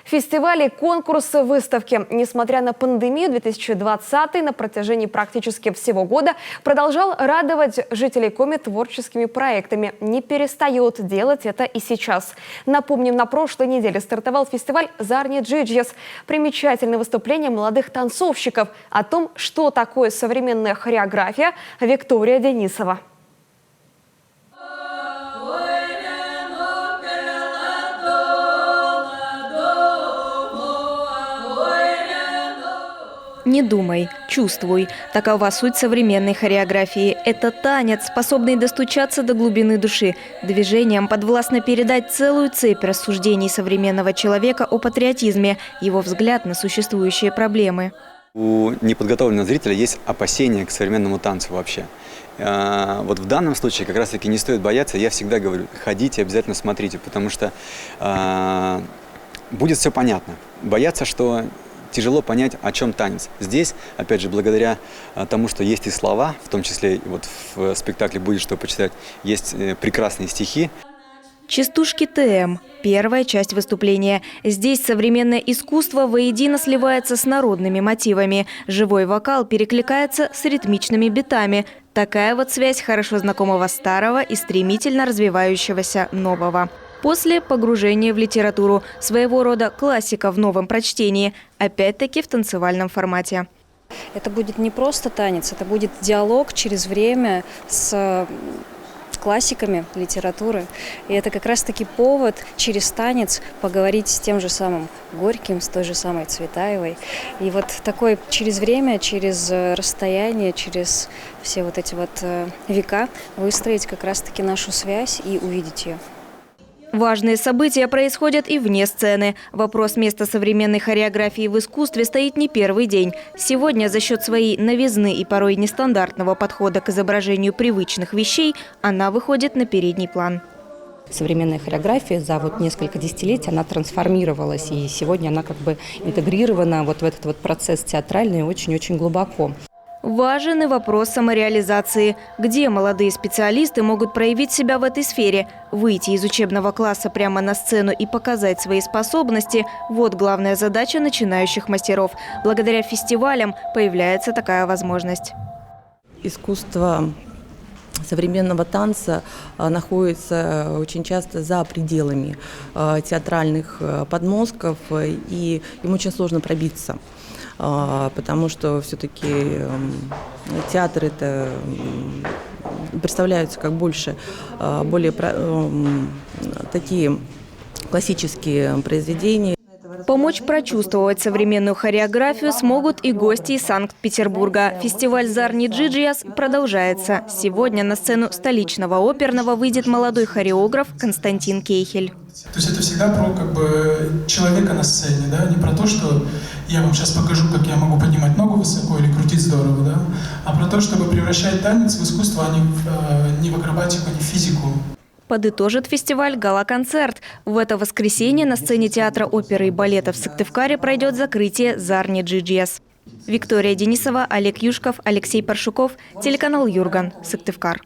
Фестивали, конкурсы, выставки. Несмотря на пандемию, 2020 на протяжении практически всего года продолжал радовать жителей Коми творческими проектами. Не перестает делать это и сейчас. Напомним, на прошлой неделе стартовал фестиваль «Зарни Джиджиас». Примечательное выступление молодых танцовщиков. О том, что такое современная хореография, Виктория Денисова. Не думай, чувствуй. Такова суть современной хореографии. Это танец, способный достучаться до глубины души. Движением подвластно передать целую цепь рассуждений современного человека о патриотизме, его взгляд на существующие проблемы. У неподготовленного зрителя есть опасения к современному танцу вообще. Вот в данном случае как раз-таки не стоит бояться. Я всегда говорю, ходите, обязательно смотрите, потому что будет все понятно. Бояться, что тяжело понять, о чем танец. Здесь, опять же, благодаря тому, что есть и слова, в том числе вот в спектакле будет что почитать, есть прекрасные стихи. Частушки ТМ. Первая часть выступления. Здесь современное искусство воедино сливается с народными мотивами. Живой вокал перекликается с ритмичными битами. Такая вот связь хорошо знакомого старого и стремительно развивающегося нового. После погружения в литературу, своего рода классика в новом прочтении, опять-таки в танцевальном формате. Это будет не просто танец, это будет диалог через время с классиками литературы. И это как раз-таки повод через танец поговорить с тем же самым Горьким, с той же самой Цветаевой. И вот такое через время, через расстояние, через все вот эти вот века выстроить как раз-таки нашу связь и увидеть ее. Важные события происходят и вне сцены. Вопрос места современной хореографии в искусстве стоит не первый день. Сегодня за счет своей новизны и порой нестандартного подхода к изображению привычных вещей она выходит на передний план. Современная хореография за несколько десятилетий она трансформировалась, и сегодня она как бы интегрирована в этот процесс театральный очень-очень глубоко. Важен и вопрос самореализации. Где молодые специалисты могут проявить себя в этой сфере? Выйти из учебного класса прямо на сцену и показать свои способности – вот главная задача начинающих мастеров. Благодаря фестивалям появляется такая возможность. Искусство современного танца находится очень часто за пределами театральных подмостков, и им очень сложно пробиться. Потому что все-таки театр это представляются как более такие классические произведения. Помочь прочувствовать современную хореографию смогут и гости из Санкт-Петербурга. Фестиваль «Зарни Джиджиас» продолжается. Сегодня на сцену столичного оперного выйдет молодой хореограф Константин Кейхель. То есть это всегда про человека на сцене, да? Не про то, что я вам сейчас покажу, как я могу поднимать ногу высоко или крутить здорово, да? А про то, чтобы превращать танец в искусство, а не в акробатику, не в физику. Подытожит фестиваль гала-концерт. В это воскресенье на сцене театра оперы и балета в Сыктывкаре пройдет закрытие «Зарни Джиджиас». Виктория Денисова, Олег Юшков, Алексей Паршуков, телеканал Юрган, Сыктывкар.